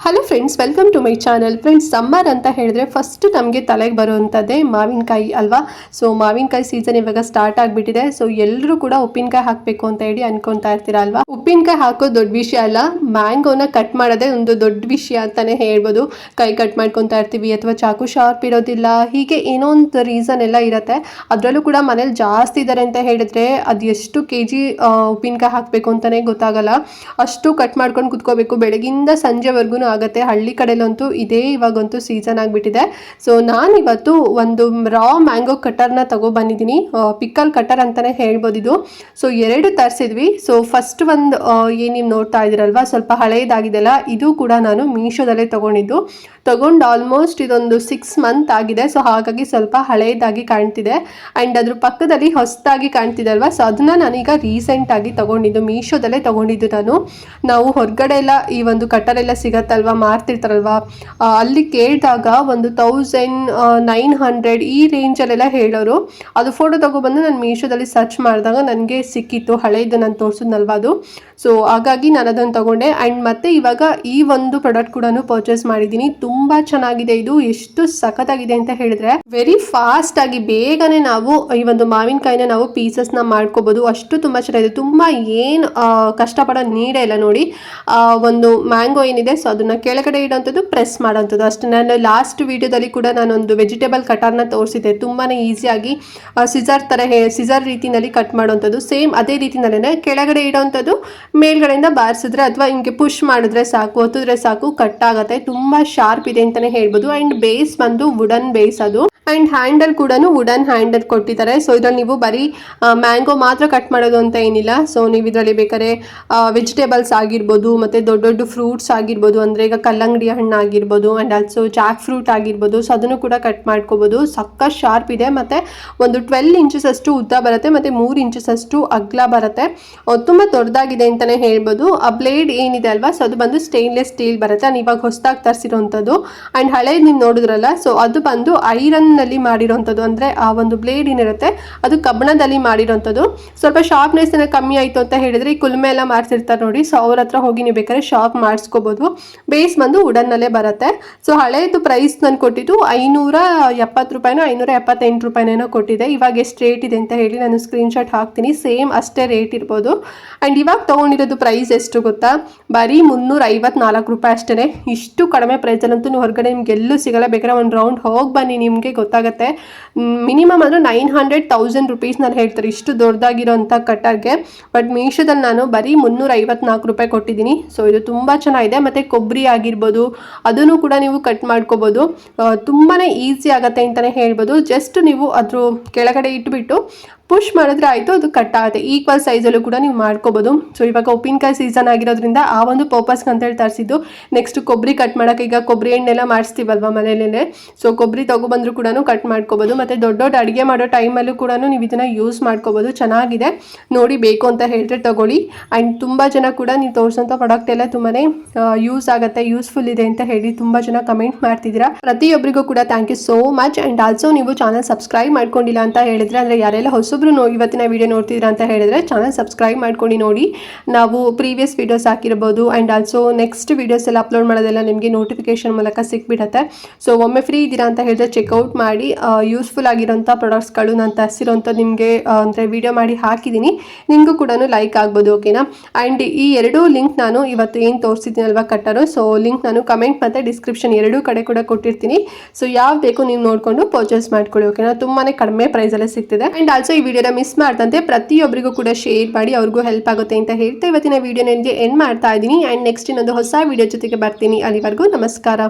Hello friends, welcome to my channel. Friends, summer ಅಂತ ಹೇಳಿದ್ರೆ first ನಮಗೆ ತಲೆಗೆ ಬರುವಂಥದ್ದೇ ಮಾವಿನಕಾಯಿ ಅಲ್ವಾ. ಸೊ ಮಾವಿನಕಾಯಿ ಸೀಸನ್ ಇವಾಗ ಸ್ಟಾರ್ಟ್ ಆಗಿಬಿಟ್ಟಿದೆ. ಸೊ ಎಲ್ಲರೂ ಕೂಡ ಉಪ್ಪಿನಕಾಯಿ ಹಾಕಬೇಕು ಅಂತ ಹೇಳಿ ಅನ್ಕೊತಾ ಇರ್ತೀರಾ ಅಲ್ವಾ. ಉಪ್ಪಿನಕಾಯಿ ಹಾಕೋದು ದೊಡ್ಡ ವಿಷಯ ಅಲ್ಲ, ಮ್ಯಾಂಗೋನ ಕಟ್ ಮಾಡೋದೇ ಒಂದು ದೊಡ್ಡ ವಿಷಯ ಅಂತಾನೆ ಹೇಳ್ಬೋದು. ಕೈ ಕಟ್ ಮಾಡ್ಕೊತಾ ಇರ್ತೀವಿ ಅಥವಾ ಚಾಕು ಶಾರ್ಪ್ ಇರೋದಿಲ್ಲ, ಹೀಗೆ ಏನೋ ಒಂದು ರೀಸನ್ ಎಲ್ಲ ಇರುತ್ತೆ. ಅದರಲ್ಲೂ ಕೂಡ ಮನೇಲಿ ಜಾಸ್ತಿ ಇದ್ದಾರೆ ಅಂತ ಹೇಳಿದ್ರೆ ಅದು ಎಷ್ಟು kg ಉಪ್ಪಿನಕಾಯಿ ಹಾಕಬೇಕು ಅಂತಾನೆ ಗೊತ್ತಾಗಲ್ಲ. ಅಷ್ಟು ಕಟ್ ಮಾಡ್ಕೊಂಡು ಕುತ್ಕೋಬೇಕು, ಬೆಳಗಿಂದ ಸಂಜೆವರೆಗೂ ಆಗುತ್ತೆ. ಹಳ್ಳಿ ಕಡೆಲಂತೂ ಇದೇ ಇವಾಗಂತೂ ಸೀಸನ್ ಆಗಿಬಿಟ್ಟಿದೆ. ಸೊ ನಾನಿವತ್ತು ಒಂದು ರಾ ಮ್ಯಾಂಗೋ ಕಟರ್ನ ತಗೊಬಂದಿದ್ದೀನಿ. ಪಿಕ್ಕಲ್ ಕಟರ್ ಅಂತಾನೆ ಹೇಳ್ಬೋದು ಇದು. ಸೊ ಎರಡು ತರಿಸಿದ್ವಿ. ಸೊ ಫಸ್ಟ್ ಒಂದು ಏನು ನೀವು ನೋಡ್ತಾ ಇದ್ದೀರಲ್ವಾ, ಸ್ವಲ್ಪ ಹಳೆಯದಾಗಿದೆಲ್ಲ, ಇದು ಕೂಡ ನಾನು ಮೀಶೋದಲ್ಲೇ ತಗೊಂಡಿದ್ದು. ತಗೊಂಡು ಆಲ್ಮೋಸ್ಟ್ ಇದೊಂದು 6 ಮಂತ್ ಆಗಿದೆ. ಸೊ ಹಾಗಾಗಿ ಸ್ವಲ್ಪ ಹಳೆಯದಾಗಿ ಕಾಣ್ತಿದೆ. ಆ್ಯಂಡ್ ಅದ್ರ ಪಕ್ಕದಲ್ಲಿ ಹೊಸದಾಗಿ ಕಾಣ್ತಿದೆ ಅಲ್ವಾ, ಸೊ ಅದನ್ನ ನಾನೀಗ ರೀಸೆಂಟಾಗಿ ತಗೊಂಡಿದ್ದು, ಮೀಶೋದಲ್ಲೇ ತಗೊಂಡಿದ್ದು ನಾನು. ನಾವು ಹೊರಗಡೆ ಎಲ್ಲ ಈ ಒಂದು ಕಟರ್ ಎಲ್ಲ ಸಿಗತ್ತಲ್ವಾ, ಮಾರ್ತಿರ್ತಾರಲ್ವಾ, ಅಲ್ಲಿ ಕೇಳಿದಾಗ ಒಂದು 1900 ಈ ರೇಂಜಲ್ಲೆಲ್ಲ ಹೇಳೋರು. ಅದು ಫೋಟೋ ತಗೊಬಂದು ನಾನು ಮೀಶೋದಲ್ಲಿ ಸರ್ಚ್ ಮಾಡಿದಾಗ ನನಗೆ ಸಿಕ್ಕಿತ್ತು, ಹಳೆಯದು ನಾನು ತೋರಿಸಿದ್ನಲ್ವ ಅದು. ಸೊ ಹಾಗಾಗಿ ನಾನು ಅದನ್ನು ತಗೊಂಡೆ. ಆ್ಯಂಡ್ ಮತ್ತೆ ಇವಾಗ ಈ ಒಂದು ಪ್ರಾಡಕ್ಟ್ ಕೂಡ ಪರ್ಚೇಸ್ ಮಾಡಿದ್ದೀನಿ. ತುಂಬ ಚೆನ್ನಾಗಿದೆ ಇದು. ಎಷ್ಟು ಸಖತ್ತಾಗಿದೆ ಅಂತ ಹೇಳಿದ್ರೆ, ವೆರಿ ಫಾಸ್ಟ್ ಆಗಿ ಬೇಗನೆ ನಾವು ಈ ಒಂದು ಮಾವಿನಕಾಯಿನ ನಾವು ಪೀಸಸ್ನ ಮಾಡ್ಕೋಬೋದು. ಅಷ್ಟು ತುಂಬ ಚೆನ್ನಾಗಿದೆ. ತುಂಬ ಏನು ಕಷ್ಟಪಡೋ ನೀಡೇ ಇಲ್ಲ ನೋಡಿ. ಒಂದು ಮ್ಯಾಂಗೋ ಏನಿದೆ, ಸೊ ಅದನ್ನ ಕೆಳಗಡೆ ಇಡೋಂಥದ್ದು, ಪ್ರೆಸ್ ಮಾಡೋಂಥದ್ದು ಅಷ್ಟೇ. ನಾನು ಲಾಸ್ಟ್ ವಿಡಿಯೋದಲ್ಲಿ ಕೂಡ ನಾನೊಂದು ವೆಜಿಟೇಬಲ್ ಕಟರ್ನ ತೋರಿಸಿದ್ದೆ. ತುಂಬಾ ಈಸಿಯಾಗಿ ಸಿಸರ್ ರೀತಿನಲ್ಲಿ ಕಟ್ ಮಾಡೋಂಥದ್ದು. ಸೇಮ್ ಅದೇ ರೀತಿನಲ್ಲೇ ಕೆಳಗಡೆ ಇಡೋಂಥದ್ದು, ಮೇಲ್ಗಡೆಯಿಂದ ಬಾರಿಸಿದ್ರೆ ಅಥವಾ ಹಿಂಗೆ ಪುಷ್ ಮಾಡಿದ್ರೆ ಸಾಕು, ಒತ್ತಿದ್ರೆ ಸಾಕು, ಕಟ್ ಆಗುತ್ತೆ. ತುಂಬ ಶಾರ್ಪ್ ಇದೆ ಅಂತಲೇ ಹೇಳ್ಬೋದು. ಆ್ಯಂಡ್ ಬೇಸ್ ಬಂದು ವುಡನ್ ಬೇಸ್ ಅದು. ಆ್ಯಂಡ್ ಹ್ಯಾಂಡಲ್ ಕೂಡ ವುಡನ್ ಹ್ಯಾಂಡಲ್ ಕೊಟ್ಟಿದ್ದಾರೆ. ಸೊ ಇದರಲ್ಲಿ ನೀವು ಬರೀ ಮ್ಯಾಂಗೋ ಮಾತ್ರ ಕಟ್ ಮಾಡೋದು ಅಂತ ಏನಿಲ್ಲ. ಸೊ ನೀವು ಇದರಲ್ಲಿ ಬೇಕಾದ್ರೆ ವೆಜಿಟೇಬಲ್ಸ್ ಆಗಿರ್ಬೋದು, ಮತ್ತು ದೊಡ್ಡ ದೊಡ್ಡ ಫ್ರೂಟ್ಸ್ ಆಗಿರ್ಬೋದು, ಅಂದರೆ ಈಗ ಕಲ್ಲಂಗಡಿ ಹಣ್ಣು ಆಗಿರ್ಬೋದು, ಆ್ಯಂಡ್ ಆಲ್ಸೋ ಜಾಕ್ ಫ್ರೂಟ್ ಆಗಿರ್ಬೋದು, ಸೊ ಅದನ್ನು ಕೂಡ ಕಟ್ ಮಾಡ್ಕೋಬೋದು. ಸಕ್ಕ ಶಾರ್ಪ್ ಇದೆ. ಮತ್ತು ಒಂದು 12 ಇಂಚಸ್ ಅಷ್ಟು ಉದ್ದ ಬರುತ್ತೆ, ಮತ್ತು 3 ಇಂಚಸ್ ಅಷ್ಟು ಅಗಲ ಬರುತ್ತೆ. ತುಂಬ ದೊಡ್ಡದಾಗಿದೆ ಅಂತಲೇ ಹೇಳ್ಬೋದು. ಆ ಬ್ಲೇಡ್ ಏನಿದೆ ಅಲ್ವಾ, ಸೊ ಅದು ಬಂದು ಸ್ಟೇನ್ಲೆಸ್ ಸ್ಟೀಲ್ ಬರುತ್ತೆ. ನಾನು ಇವಾಗ ಹೊಸದಾಗಿ ತರಿಸಿರೋಂಥದ್ದು. ಆ್ಯಂಡ್ ಹಳೇದು ನೀವು ನೋಡಿದ್ರಲ್ಲ, ಸೊ ಅದು ಬಂದು ಐರನ್ನಲ್ಲಿ ಮಾಡಿರೋಂಥದ್ದು. ಅಂದರೆ ಆ ಒಂದು ಬ್ಲೇಡ್ ಏನಿರುತ್ತೆ ಅದು ಕಬ್ಬಣದಲ್ಲಿ ಮಾಡಿರೋಂಥದ್ದು. ಸ್ವಲ್ಪ ಶಾರ್ಪ್ನೆಸ್ ಕಮ್ಮಿ ಆಯಿತು ಅಂತ ಹೇಳಿದರೆ ಈ ಕುಲ್ಮೆ ಎಲ್ಲ ಮಾಡ್ತಿರ್ತಾರೆ ನೋಡಿ, ಸೊ ಅವ್ರ ಹತ್ರ ಹೋಗಿ ನೀವು ಬೇಕಾದ್ರೆ ಶಾರ್ಪ್ ಮಾಡಿಸ್ಕೋಬೋದು. ಬೇಸ್ ಬಂದು ವುಡನ್ನಲ್ಲೇ ಬರುತ್ತೆ. ಸೊ ಹಳೇದು ಪ್ರೈಸ್ ನಾನು ಕೊಟ್ಟಿದ್ದು 570 ರೂಪಾಯಿನೋ 578 ರೂಪಾಯಿನೇನೋ ಕೊಟ್ಟಿದೆ. ಇವಾಗ ಎಷ್ಟು ರೇಟ್ ಇದೆ ಅಂತ ಹೇಳಿ ನಾನು ಸ್ಕ್ರೀನ್ಶಾಟ್ ಹಾಕ್ತೀನಿ. ಸೇಮ್ ಅಷ್ಟೇ ರೇಟ್ ಇರ್ಬೋದು. ಆ್ಯಂಡ್ ಇವಾಗ ತೊಗೊಂಡಿರೋದು ಪ್ರೈಸ್ ಎಷ್ಟು ಗೊತ್ತಾ, ಬರೀ 354 ರೂಪಾಯಿ ಅಷ್ಟೇ. ಇಷ್ಟು ಕಡಿಮೆ ಪ್ರೈಸಲ್ಲಂತೂ ನೀವು ಹೊರಗಡೆ ನಿಮ್ಗೆ ಎಲ್ಲೂ ಸಿಗಲ್ಲ. ಬೇಕಾದ್ರೆ ಒಂದು ರೌಂಡ್ ಹೋಗಿ ಬನ್ನಿ, ನಿಮಗೆ ಗೊತ್ತಾಗುತ್ತೆ. ಮಿನಿಮಮ್ ಅಂದರೆ 900-1000 ರುಪೀಸ್ ನಾನು ಹೇಳ್ತಾರೆ ಇಷ್ಟು ದೊಡ್ಡದಾಗಿರೋಂಥ ಕಟರ್ಗೆ. ಬಟ್ ಮೀಶೋದಲ್ಲಿ ನಾನು ಬರೀ 354 ರೂಪಾಯಿ ಕೊಟ್ಟಿದ್ದೀನಿ. ಸೊ ಇದು ತುಂಬ ಚೆನ್ನಾಗಿದೆ. ಮತ್ತು ಕೊಬ್ಬರಿ ಆಗಿರ್ಬೋದು ಅದನ್ನು ಕೂಡ ನೀವು ಕಟ್ ಮಾಡ್ಕೋಬೋದು. ತುಂಬಾ ಈಸಿ ಆಗುತ್ತೆ ಅಂತಲೇ ಹೇಳ್ಬೋದು. ಜಸ್ಟ್ ನೀವು ಅದ್ರ ಕೆಳಗಡೆ ಇಟ್ಬಿಟ್ಟು ಪುಷ್ ಮಾಡಿದ್ರೆ ಆಯಿತು, ಅದು ಕಟ್ ಆಗುತ್ತೆ. ಈಕ್ವಲ್ ಸೈಜಲ್ಲೂ ಕೂಡ ನೀವು ಮಾಡ್ಕೋಬೋದು. ಸೊ ಇವಾಗ ಉಪ್ಪಿನಕಾಯಿ ಸೀಸನ್ ಆಗಿರೋದ್ರಿಂದ ಆ ಒಂದು ಪರ್ಪಸ್ಗೆ ಅಂತೇಳಿ ತರಿಸಿದ್ದು. ನೆಕ್ಸ್ಟ್ ಕೊಬ್ಬರಿ ಕಟ್ ಮಾಡೋಕ್ಕೆ, ಈಗ ಕೊಬ್ಬರಿ ಎಣ್ಣೆಲ್ಲ ಮಾಡಿಸ್ತೀವಲ್ವ ಮನೇಲೇ, ಸೊ ಕೊಬ್ಬರಿ ತೊಗೊಬಂದರೂ ಕೂಡ ಕಟ್ ಮಾಡ್ಕೋಬೋದು. ಮತ್ತು ದೊಡ್ಡ ದೊಡ್ಡ ಅಡುಗೆ ಮಾಡೋ ಟೈಮಲ್ಲೂ ಕೂಡ ನೀವು ಇದನ್ನು ಯೂಸ್ ಮಾಡ್ಕೋಬೋದು. ಚೆನ್ನಾಗಿದೆ ನೋಡಿ, ಬೇಕು ಅಂತ ಹೇಳಿದ್ರೆ ತಗೊಳ್ಳಿ. ಆ್ಯಂಡ್ ತುಂಬ ಜನ ಕೂಡ ನೀವು ತೋರಿಸೋಂಥ ಪ್ರಾಡಕ್ಟ್ ಎಲ್ಲ ತುಂಬಾ ಯೂಸ್ ಆಗುತ್ತೆ, ಯೂಸ್ಫುಲ್ ಇದೆ ಅಂತ ಹೇಳಿ ತುಂಬ ಜನ ಕಮೆಂಟ್ ಮಾಡ್ತಿದ್ದೀರಾ. ಪ್ರತಿಯೊಬ್ಬರಿಗೂ ಕೂಡ thank you so much. And also ನೀವು ಚಾನಲ್ ಸಬ್ಸ್ಕ್ರೈಬ್ ಮಾಡ್ಕೊಂಡಿಲ್ಲ ಅಂತ ಹೇಳಿದ್ರೆ, ಅಂದರೆ ಯಾರೆಲ್ಲ ಹೊಸಬ್ರು ಇವತ್ತಿನ ವಿಡಿಯೋ ನೋಡ್ತಿದ್ದೀರಾ ಅಂತ ಹೇಳಿದ್ರೆ ಚಾನಲ್ ಸಬ್ಸ್ಕ್ರೈಬ್ ಮಾಡ್ಕೊಂಡು ನೋಡಿ. ನಾವು ಪ್ರೀವಿಯಸ್ ವೀಡಿಯೋಸ್ ಹಾಕಿರ್ಬೋದು, ಆ್ಯಂಡ್ ಆಲ್ಸೋ ನೆಕ್ಸ್ಟ್ ವೀಡಿಯೋಸ್ ಎಲ್ಲ ಅಪ್ಲೋಡ್ ಮಾಡೋದೆಲ್ಲ ನಿಮಗೆ ನೋಟಿಫಿಕೇಶನ್ ಮೂಲಕ ಸಿಕ್ಬಿಡುತ್ತೆ. ಸೊ ಒಮ್ಮೆ ಫ್ರೀ ಇದ್ದೀರಾ ಅಂತ ಹೇಳಿದ್ರೆ ಚೆಕ್ಔಟ್ ಮಾಡಿ. ಯೂಸ್ಫುಲ್ ಆಗಿರೋಂಥ ಪ್ರಾಡಕ್ಟ್ಸ್ಗಳು ನಾನು ತರಿಸಿರೋಂಥದ್ದು ನಿಮಗೆ ಅಂದರೆ ವಿಡಿಯೋ ಮಾಡಿ ಹಾಕಿದ್ದೀನಿ. ನಿಮಗೂ ಕೂಡ ಲೈಕ್ ಆಗ್ಬೋದು, ಓಕೆನಾ. ಆ್ಯಂಡ್ ಈ ಎರಡೂ ಲಿಂಕ್ ನಾನು ಇವತ್ತು ಏನು ತೋರಿಸಿದ್ದೀನಲ್ವ ಕಟ್ಟರು, ಸೊ ಲಿಂಕ್ ನಾನು ಕಮೆಂಟ್ ಮತ್ತು ಡಿಸ್ಕ್ರಿಪ್ಷನ್ ಎರಡೂ ಕಡೆ ಕೂಡ ಕೊಟ್ಟಿರ್ತೀನಿ. ಸೊ ಯಾವ್ದು ಬೇಕು ನೀವು ನೋಡಿಕೊಂಡು ಪರ್ಚೇಸ್ ಮಾಡ್ಕೊಳ್ಳಿ, ಓಕೆನಾ. ತುಂಬಾ ಕಡಿಮೆ ಪ್ರೈಸಲ್ಲೇ ಸಿಗ್ತಿದೆ. ಆ್ಯಂಡ್ ಆಲ್ಸೋ ಈ ವಿಡಿಯೋನ ಮಿಸ್ ಮಾಡ್ದಂತೆ ಪ್ರತಿಯೊಬ್ಬರಿಗೂ ಕೂಡ ಶೇರ್ ಮಾಡಿ, ಅವ್ರಿಗೂ ಹೆಲ್ಪ್ ಆಗುತ್ತೆ ಅಂತ ಹೇಳ್ತಾ ಇವತ್ತಿನ ವಿಡಿಯೋ ನನಗೆ ಎಂಡ್ ಮಾಡ್ತಾ ಇದ್ದೀನಿ. ಆ್ಯಂಡ್ ನೆಕ್ಸ್ಟ್ ಇನ್ನೊಂದು ಹೊಸ ವಿಡಿಯೋ ಜೊತೆಗೆ ಬರ್ತೀನಿ. ಅಲ್ಲಿವರೆಗೂ ನಮಸ್ಕಾರ.